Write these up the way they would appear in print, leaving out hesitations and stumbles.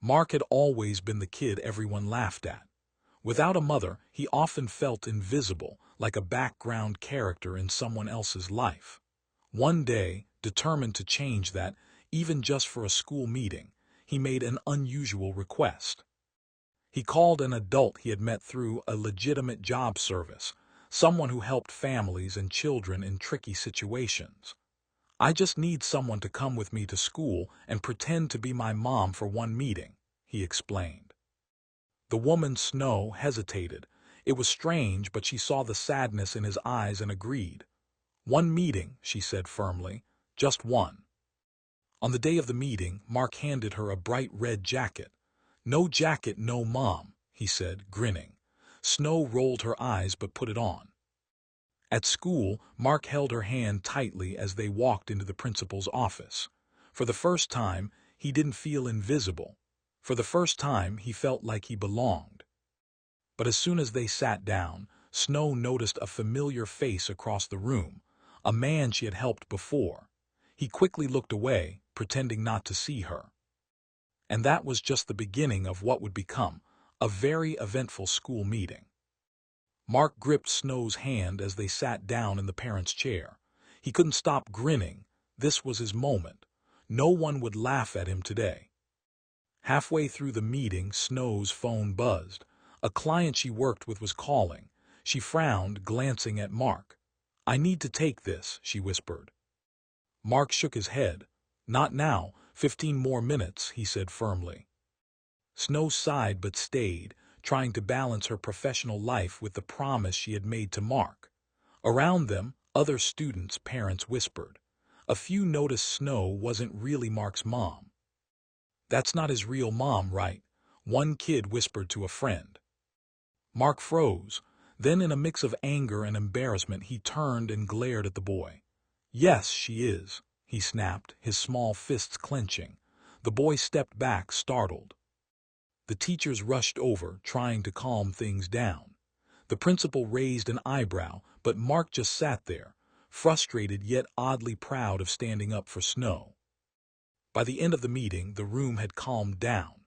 Mark had always been the kid everyone laughed at. Without a mother, he often felt invisible, like a background character in someone else's life. One day, determined to change that, even just for a school meeting, he made an unusual request. He called an adult he had met through a legitimate job service, someone who helped families and children in tricky situations. "I just need someone to come with me to school and pretend to be my mom for one meeting," he explained. The woman, Snow, hesitated. It was strange, but she saw the sadness in his eyes and agreed. "One meeting," she said firmly, "just one." On the day of the meeting, Mark handed her a bright red jacket. "No jacket, no mom," he said, grinning. Snow rolled her eyes but put it on. At school, Mark held her hand tightly as they walked into the principal's office. For the first time, he didn't feel invisible. For the first time, he felt like he belonged. But as soon as they sat down, Snow noticed a familiar face across the room, a man she had helped before. He quickly looked away, pretending not to see her. And that was just the beginning of what would become a very eventful school meeting. Mark gripped Snow's hand as they sat down in the parents' chair. He couldn't stop grinning. This was his moment. No one would laugh at him today. Halfway through the meeting, Snow's phone buzzed. A client she worked with was calling. She frowned, glancing at Mark. "I need to take this," she whispered. Mark shook his head. "Not now. 15 more minutes," he said firmly. Snow sighed but stayed, trying to balance her professional life with the promise she had made to Mark. Around them, other students' parents whispered. A few noticed Snow wasn't really Mark's mom. "That's not his real mom, right?" one kid whispered to a friend. Mark froze. Then, in a mix of anger and embarrassment, he turned and glared at the boy. "Yes, she is," he snapped, his small fists clenching. The boy stepped back, startled. The teachers rushed over, trying to calm things down. The principal raised an eyebrow, but Mark just sat there, frustrated yet oddly proud of standing up for Snow. By the end of the meeting, the room had calmed down.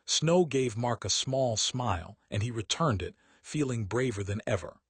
Snow gave Mark a small smile, and he returned it, feeling braver than ever.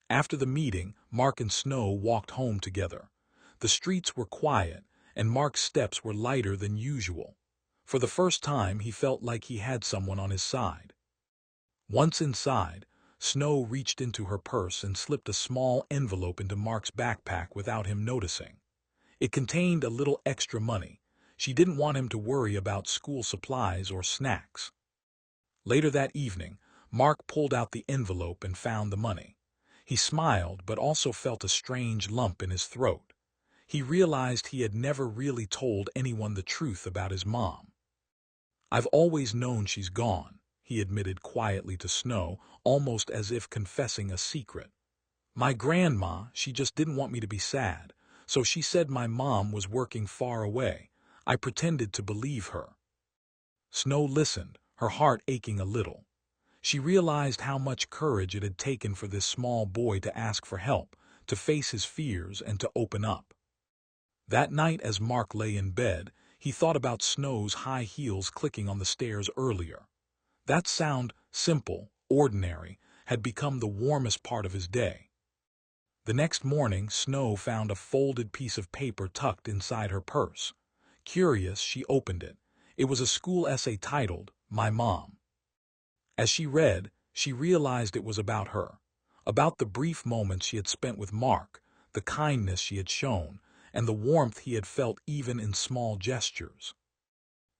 After the meeting, Mark and Snow walked home together. The streets were quiet, and Mark's steps were lighter than usual. For the first time, he felt like he had someone on his side. Once inside, Snow reached into her purse and slipped a small envelope into Mark's backpack without him noticing. It contained a little extra money. She didn't want him to worry about school supplies or snacks. Later that evening, Mark pulled out the envelope and found the money. He smiled but also felt a strange lump in his throat. He realized he had never really told anyone the truth about his mom. "I've always known she's gone," he admitted quietly to Snow, almost as if confessing a secret. "My grandma, she just didn't want me to be sad, so she said my mom was working far away. I pretended to believe her." Snow listened, her heart aching a little. She realized how much courage it had taken for this small boy to ask for help, to face his fears, and to open up. That night, as Mark lay in bed, he thought about Snow's high heels clicking on the stairs earlier. That sound, simple, ordinary, had become the warmest part of his day. The next morning, Snow found a folded piece of paper tucked inside her purse. Curious, she opened it. It was a school essay titled, "My Mom." As she read, she realized it was about her, about the brief moments she had spent with Mark, the kindness she had shown, and the warmth he had felt even in small gestures.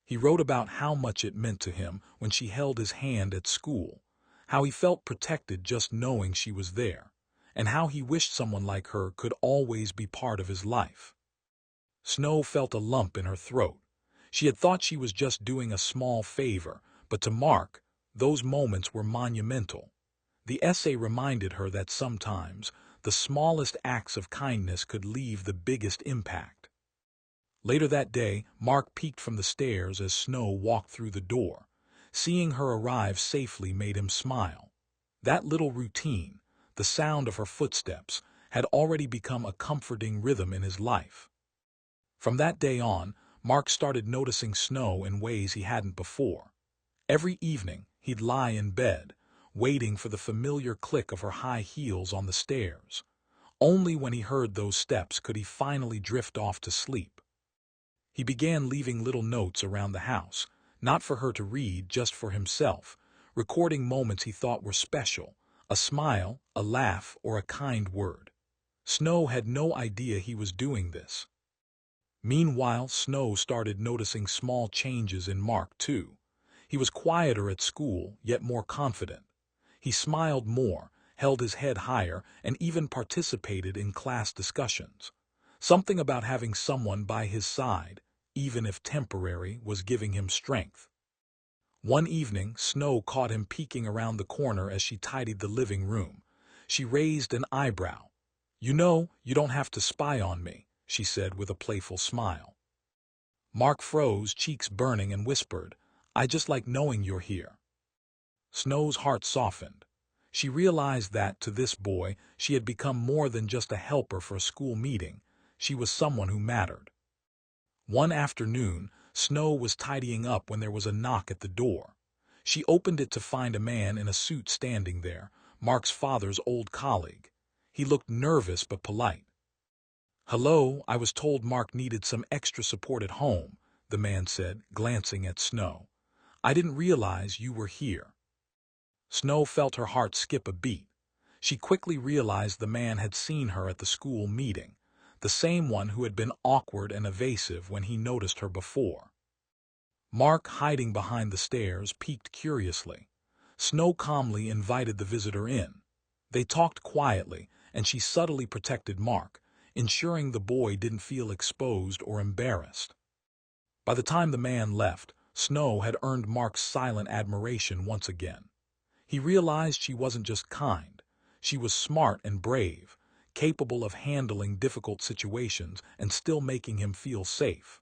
He wrote about how much it meant to him when she held his hand at school, how he felt protected just knowing she was there, and how he wished someone like her could always be part of his life. Snow felt a lump in her throat. She had thought she was just doing a small favor, but to Mark, those moments were monumental. The essay reminded her that sometimes the smallest acts of kindness could leave the biggest impact. Later that day, Mark peeked from the stairs as Snow walked through the door. Seeing her arrive safely made him smile. That little routine, the sound of her footsteps, had already become a comforting rhythm in his life. From that day on, Mark started noticing Snow in ways he hadn't before. Every evening, he'd lie in bed, waiting for the familiar click of her high heels on the stairs. Only when he heard those steps could he finally drift off to sleep. He began leaving little notes around the house, not for her to read, just for himself, recording moments he thought were special, a smile, a laugh, or a kind word. Snow had no idea he was doing this. Meanwhile, Snow started noticing small changes in Mark, too. He was quieter at school, yet more confident. He smiled more, held his head higher, and even participated in class discussions. Something about having someone by his side, even if temporary, was giving him strength. One evening, Snow caught him peeking around the corner as she tidied the living room. She raised an eyebrow. "You know, you don't have to spy on me," she said with a playful smile. Mark froze, cheeks burning, and whispered, "I just like knowing you're here." Snow's heart softened. She realized that, to this boy, she had become more than just a helper for a school meeting. She was someone who mattered. One afternoon, Snow was tidying up when there was a knock at the door. She opened it to find a man in a suit standing there, Mark's father's old colleague. He looked nervous but polite. "Hello, I was told Mark needed some extra support at home," the man said, glancing at Snow. "I didn't realize you were here." Snow felt her heart skip a beat. She quickly realized the man had seen her at the school meeting, the same one who had been awkward and evasive when he noticed her before. Mark, hiding behind the stairs, peeked curiously. Snow calmly invited the visitor in. They talked quietly, and she subtly protected Mark, ensuring the boy didn't feel exposed or embarrassed. By the time the man left, Snow had earned Mark's silent admiration once again. He realized she wasn't just kind. She was smart and brave, capable of handling difficult situations and still making him feel safe.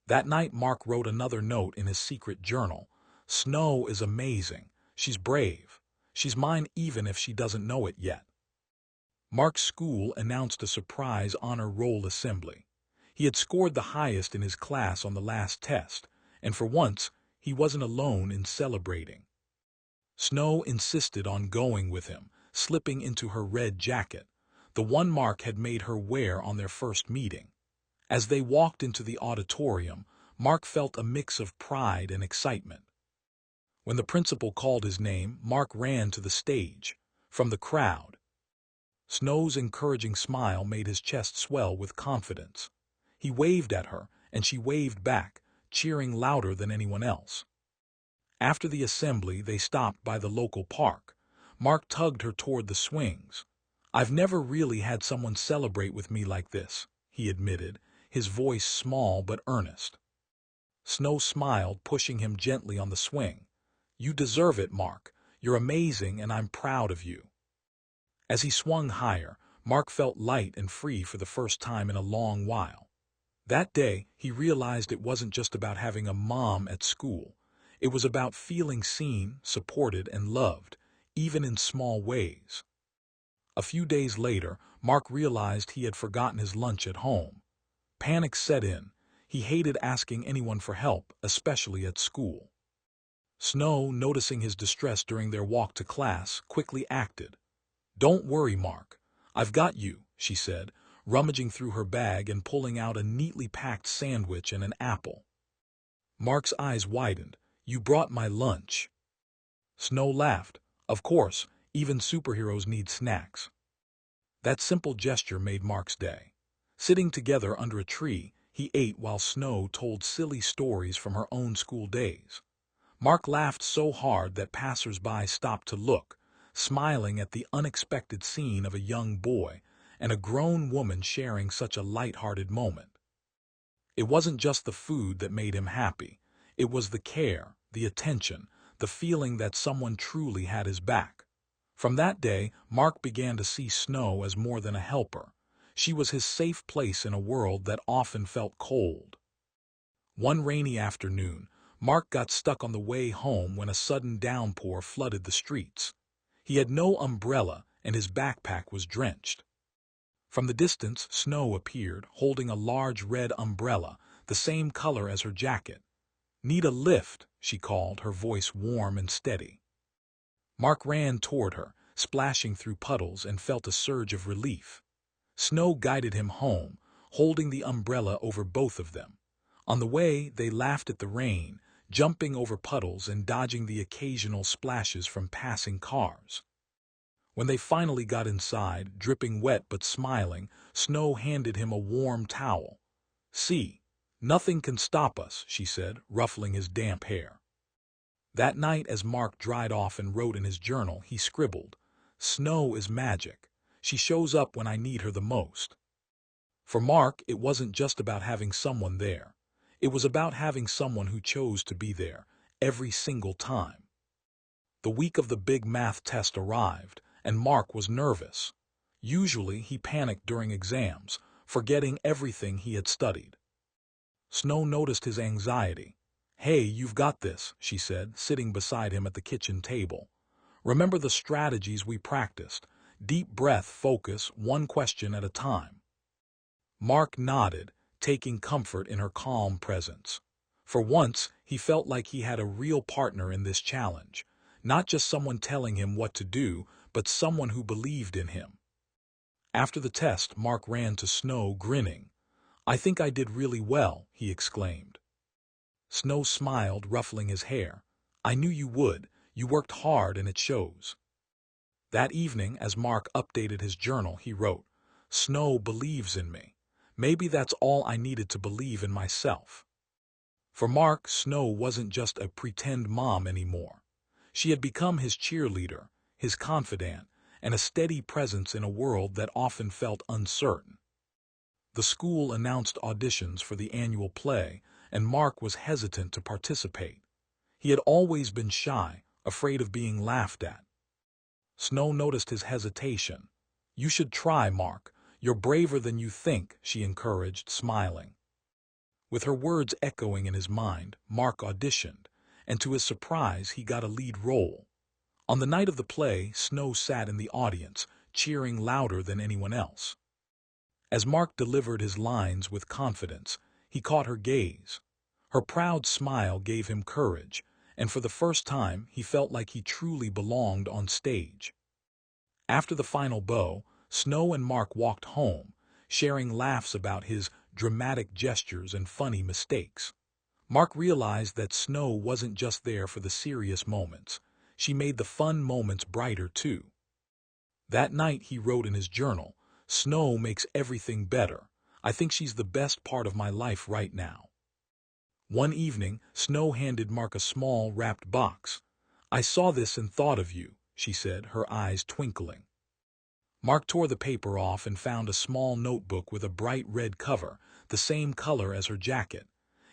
That night, Mark wrote another note in his secret journal. "Snow is amazing. She's brave. She's mine even if she doesn't know it yet." Mark's school announced a surprise honor roll assembly. He had scored the highest in his class on the last test, and for once, he wasn't alone in celebrating. Snow insisted on going with him, slipping into her red jacket, the one Mark had made her wear on their first meeting. As they walked into the auditorium, Mark felt a mix of pride and excitement. When the principal called his name, Mark ran to the stage. From the crowd, Snow's encouraging smile made his chest swell with confidence. He waved at her, and she waved back, cheering louder than anyone else. After the assembly, they stopped by the local park. Mark tugged her toward the swings. "I've never really had someone celebrate with me like this," he admitted, his voice small but earnest. Snow smiled, pushing him gently on the swing. "You deserve it, Mark. You're amazing, and I'm proud of you." As he swung higher, Mark felt light and free for the first time in a long while. That day, he realized it wasn't just about having a mom at school. It was about feeling seen, supported, and loved, even in small ways. A few days later, Mark realized he had forgotten his lunch at home. Panic set in. He hated asking anyone for help, especially at school. Snow, noticing his distress during their walk to class, quickly acted. "Don't worry, Mark. I've got you," she said, rummaging through her bag and pulling out a neatly packed sandwich and an apple. Mark's eyes widened. "You brought my lunch." Snow laughed. "Of course, even superheroes need snacks." That simple gesture made Mark's day. Sitting together under a tree, he ate while Snow told silly stories from her own school days. Mark laughed so hard that passers-by stopped to look, smiling at the unexpected scene of a young boy and a grown woman sharing such a light-hearted moment. It wasn't just the food that made him happy. It was the care, the attention, the feeling that someone truly had his back. From that day, Mark began to see Snow as more than a helper. She was his safe place in a world that often felt cold. One rainy afternoon, Mark got stuck on the way home when a sudden downpour flooded the streets. He had no umbrella, and his backpack was drenched. From the distance, Snow appeared, holding a large red umbrella, the the same color as her jacket. "Need a lift," she called, her voice warm and steady. Mark ran toward her, splashing through puddles, and felt a surge of relief. Snow guided him home, holding the umbrella over both of them. On the way, they laughed at the rain, jumping over puddles and dodging the occasional splashes from passing cars. When they finally got inside, dripping wet but smiling, Snow handed him a warm towel. "See, nothing can stop us," she said, ruffling his damp hair. That night, as Mark dried off and wrote in his journal, he scribbled, "Snow is magic. She shows up when I need her the most." For Mark, it wasn't just about having someone there. It was about having someone who chose to be there, every single time. The week of the big math test arrived, and Mark was nervous. Usually, he panicked during exams, forgetting everything he had studied. Snow noticed his anxiety. "Hey, you've got this," she said, sitting beside him at the kitchen table. "Remember the strategies we practiced. Deep breath, focus, one question at a time." Mark nodded, taking comfort in her calm presence. For once, he felt like he had a real partner in this challenge, not just someone telling him what to do, but someone who believed in him. After the test, Mark ran to Snow, grinning. "I think I did really well," he exclaimed. Snow smiled, ruffling his hair. "I knew you would. You worked hard and it shows." That evening, as Mark updated his journal, he wrote, "Snow believes in me. Maybe that's all I needed to believe in myself." For Mark, Snow wasn't just a pretend mom anymore. She had become his cheerleader, his confidant, and a steady presence in a world that often felt uncertain. The school announced auditions for the annual play, and Mark was hesitant to participate. He had always been shy, afraid of being laughed at. Snow noticed his hesitation. "You should try, Mark. You're braver than you think," she encouraged, smiling. With her words echoing in his mind, Mark auditioned, and to his surprise, he got a lead role. On the night of the play, Snow sat in the audience, cheering louder than anyone else. As Mark delivered his lines with confidence, he caught her gaze. Her proud smile gave him courage, and for the first time, he felt like he truly belonged on stage. After the final bow, Snow and Mark walked home, sharing laughs about his dramatic gestures and funny mistakes. Mark realized that Snow wasn't just there for the serious moments. She made the fun moments brighter, too. That night, he wrote in his journal, "Snow makes everything better. I think she's the best part of my life right now." One evening, Snow handed Mark a small, wrapped box. "I saw this and thought of you," she said, her eyes twinkling. Mark tore the paper off and found a small notebook with a bright red cover, the same color as her jacket.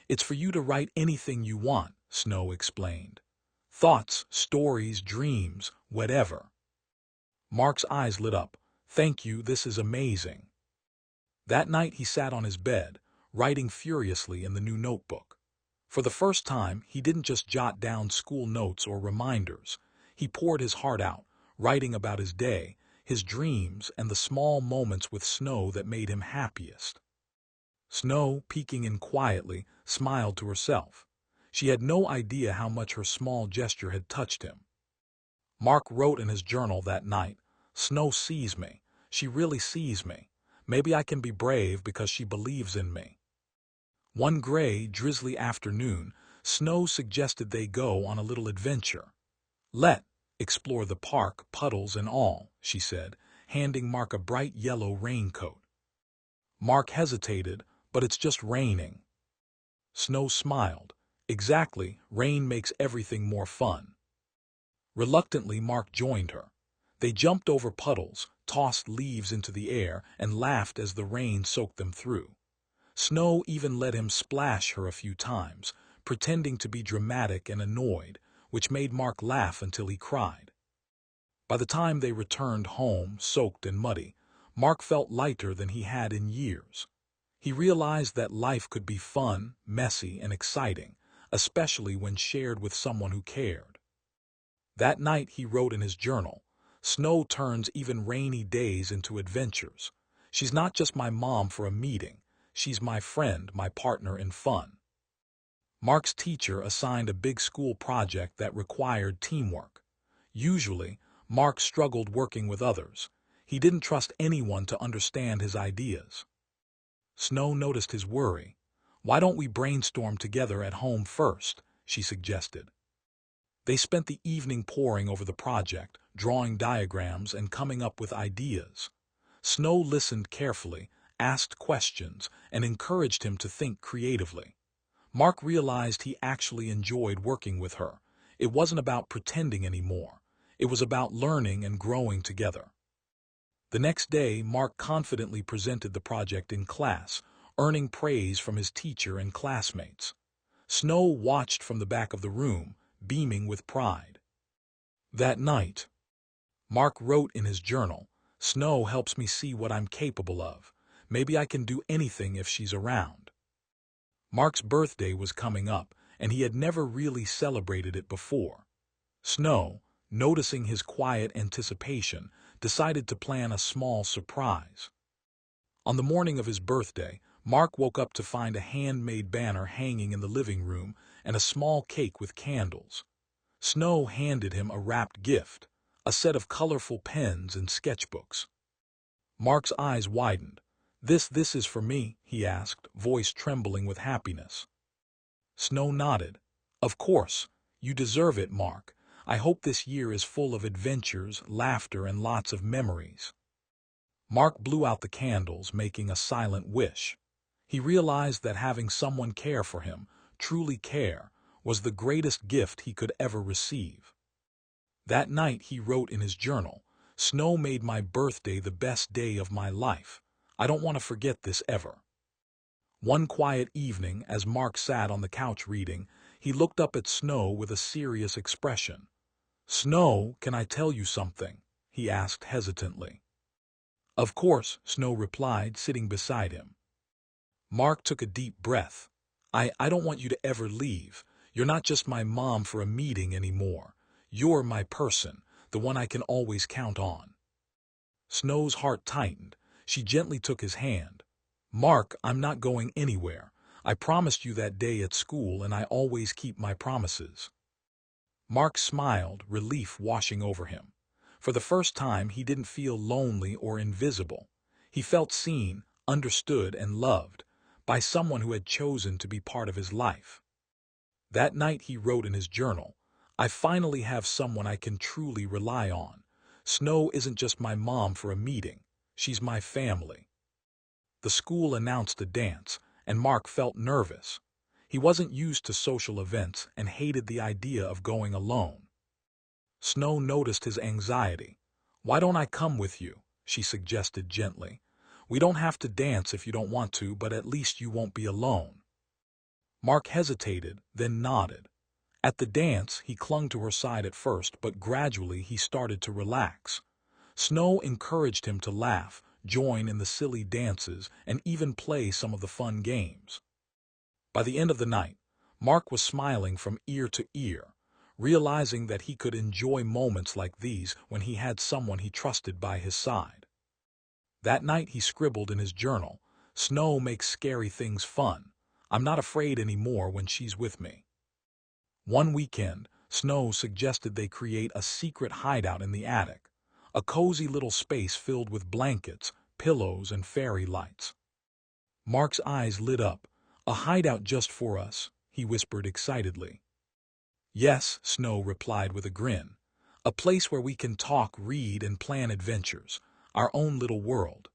"It's for you to write anything you want," Snow explained. "Thoughts, stories, dreams, whatever." Mark's eyes lit up. "Thank you, this is amazing." That night he sat on his bed, writing furiously in the new notebook. For the first time, he didn't just jot down school notes or reminders. He poured his heart out, writing about his day, his dreams, and the small moments with Snow that made him happiest. Snow, peeking in quietly, smiled to herself. She had no idea how much her small gesture had touched him. Mark wrote in his journal that night, "Snow sees me. She really sees me. Maybe I can be brave because she believes in me." One gray, drizzly afternoon, Snow suggested they go on a little adventure. "Let's explore the park, puddles and all," she said, handing Mark a bright yellow raincoat. Mark hesitated, "But it's just raining." Snow smiled. "Exactly, rain makes everything more fun." Reluctantly, Mark joined her. They jumped over puddles, tossed leaves into the air, and laughed as the rain soaked them through. Snow even let him splash her a few times, pretending to be dramatic and annoyed, which made Mark laugh until he cried. By the time they returned home, soaked and muddy, Mark felt lighter than he had in years. He realized that life could be fun, messy, and exciting, especially when shared with someone who cared. That night he wrote in his journal, "Snow turns even rainy days into adventures. She's not just my mom for a meeting. She's my friend, my partner in fun. Mark's teacher assigned a big school project that required teamwork. Usually, Mark struggled working with others. He didn't trust anyone to understand his ideas. Snow noticed his worry. "Why don't we brainstorm together at home first?" she suggested. They spent the evening poring over the project, drawing diagrams and coming up with ideas. Snow listened carefully, asked questions, and encouraged him to think creatively. Mark realized he actually enjoyed working with her. It wasn't about pretending anymore. It was about learning and growing together. The next day, Mark confidently presented the project in class, earning praise from his teacher and classmates. Snow watched from the back of the room, beaming with pride. That night, Mark wrote in his journal, "Snow helps me see what I'm capable of. Maybe I can do anything if she's around." Mark's birthday was coming up, and he had never really celebrated it before. Snow, noticing his quiet anticipation, decided to plan a small surprise. On the morning of his birthday, Mark woke up to find a handmade banner hanging in the living room and a small cake with candles. Snow handed him a wrapped gift, a set of colorful pens and sketchbooks. Mark's eyes widened. This is for me?" he asked, voice trembling with happiness. Snow nodded. "Of course. You deserve it, Mark. I hope this year is full of adventures, laughter, and lots of memories." Mark blew out the candles, making a silent wish. He realized that having someone care for him, truly care, was the greatest gift he could ever receive. That night he wrote in his journal, "Snow made my birthday the best day of my life. I don't want to forget this ever." One quiet evening, as Mark sat on the couch reading, he looked up at Snow with a serious expression. "Snow, can I tell you something?" he asked hesitantly. "Of course," Snow replied, sitting beside him. Mark took a deep breath. I don't want you to ever leave. You're not just my mom for a meeting anymore. You're my person, the one I can always count on." Snow's heart tightened. She gently took his hand. "Mark, I'm not going anywhere. I promised you that day at school, and I always keep my promises." Mark smiled, relief washing over him. For the first time, he didn't feel lonely or invisible. He felt seen, understood, and loved by someone who had chosen to be part of his life. That night he wrote in his journal, "I finally have someone I can truly rely on. Snow isn't just my mom for a meeting. She's my family." The school announced a dance, and Mark felt nervous. He wasn't used to social events and hated the idea of going alone. Snow noticed his anxiety. "Why don't I come with you?" she suggested gently. "We don't have to dance if you don't want to, but at least you won't be alone." Mark hesitated, then nodded. At the dance, he clung to her side at first, but gradually he started to relax. Snow encouraged him to laugh, join in the silly dances, and even play some of the fun games. By the end of the night, Mark was smiling from ear to ear, realizing that he could enjoy moments like these when he had someone he trusted by his side. That night he scribbled in his journal, "Snow makes scary things fun. I'm not afraid anymore when she's with me." One weekend, Snow suggested they create a secret hideout in the attic, a cozy little space filled with blankets, pillows, and fairy lights. Mark's eyes lit up. "A hideout just for us," he whispered excitedly. "Yes," Snow replied with a grin. "A place where we can talk, read, and plan adventures, our own little world."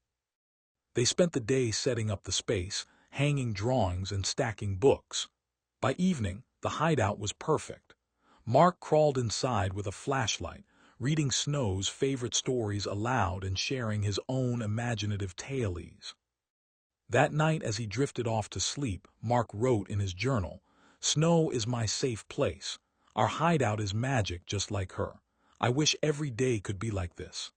They spent the day setting up the space, hanging drawings and stacking books. By evening, the hideout was perfect. Mark crawled inside with a flashlight, reading Snow's favorite stories aloud and sharing his own imaginative tales. That night, as he drifted off to sleep, Mark wrote in his journal, "Snow is my safe place. Our hideout is magic just like her. I wish every day could be like this."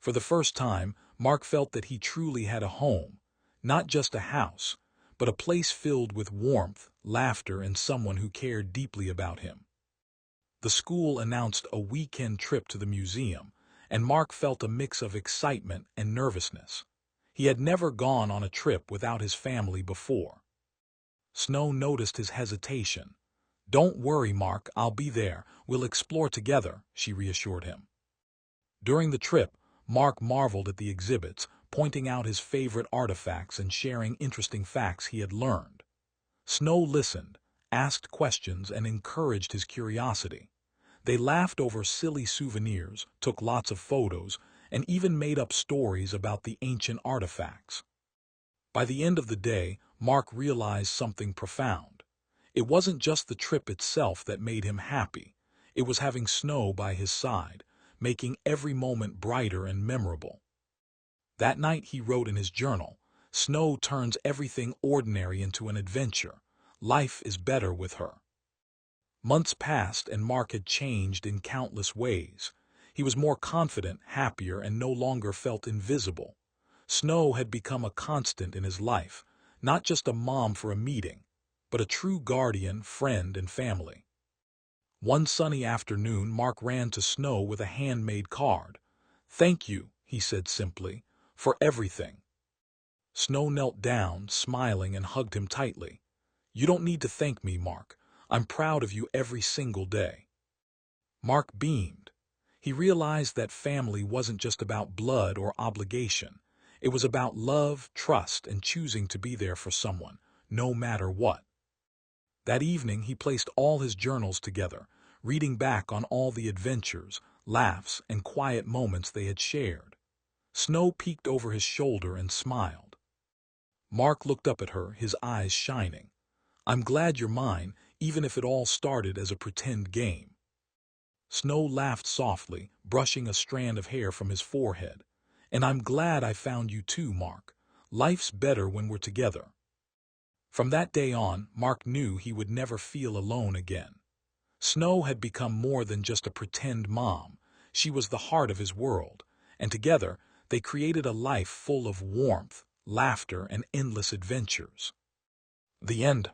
For the first time, Mark felt that he truly had a home, not just a house, but a place filled with warmth, laughter, and someone who cared deeply about him. The school announced a weekend trip to the museum, and Mark felt a mix of excitement and nervousness. He had never gone on a trip without his family before. Snow noticed his hesitation. "Don't worry, Mark, I'll be there. We'll explore together," she reassured him. During the trip, Mark marveled at the exhibits, pointing out his favorite artifacts and sharing interesting facts he had learned. Snow listened, asked questions, and encouraged his curiosity. They laughed over silly souvenirs, took lots of photos, and even made up stories about the ancient artifacts. By the end of the day, Mark realized something profound. It wasn't just the trip itself that made him happy. It was having Snow by his side, making every moment brighter and memorable. That night he wrote in his journal, "Snow turns everything ordinary into an adventure. Life is better with her." Months passed and Mark had changed in countless ways. He was more confident, happier, and no longer felt invisible. Snow had become a constant in his life, not just a mom for a meeting, but a true guardian, friend, and family. One sunny afternoon, Mark ran to Snow with a handmade card. "Thank you," he said simply, "for everything." Snow knelt down, smiling, and hugged him tightly. "You don't need to thank me, Mark. I'm proud of you every single day." Mark beamed. He realized that family wasn't just about blood or obligation. It was about love, trust, and choosing to be there for someone, no matter what. That evening he placed all his journals together, reading back on all the adventures, laughs, and quiet moments they had shared. Snow peeked over his shoulder and smiled. Mark looked up at her, his eyes shining. "I'm glad you're mine, even if it all started as a pretend game." Snow laughed softly, brushing a strand of hair from his forehead. "And I'm glad I found you too, Mark. Life's better when we're together." From that day on, Mark knew he would never feel alone again. Snow had become more than just a pretend mom. She was the heart of his world, and together they created a life full of warmth, laughter, and endless adventures. The end.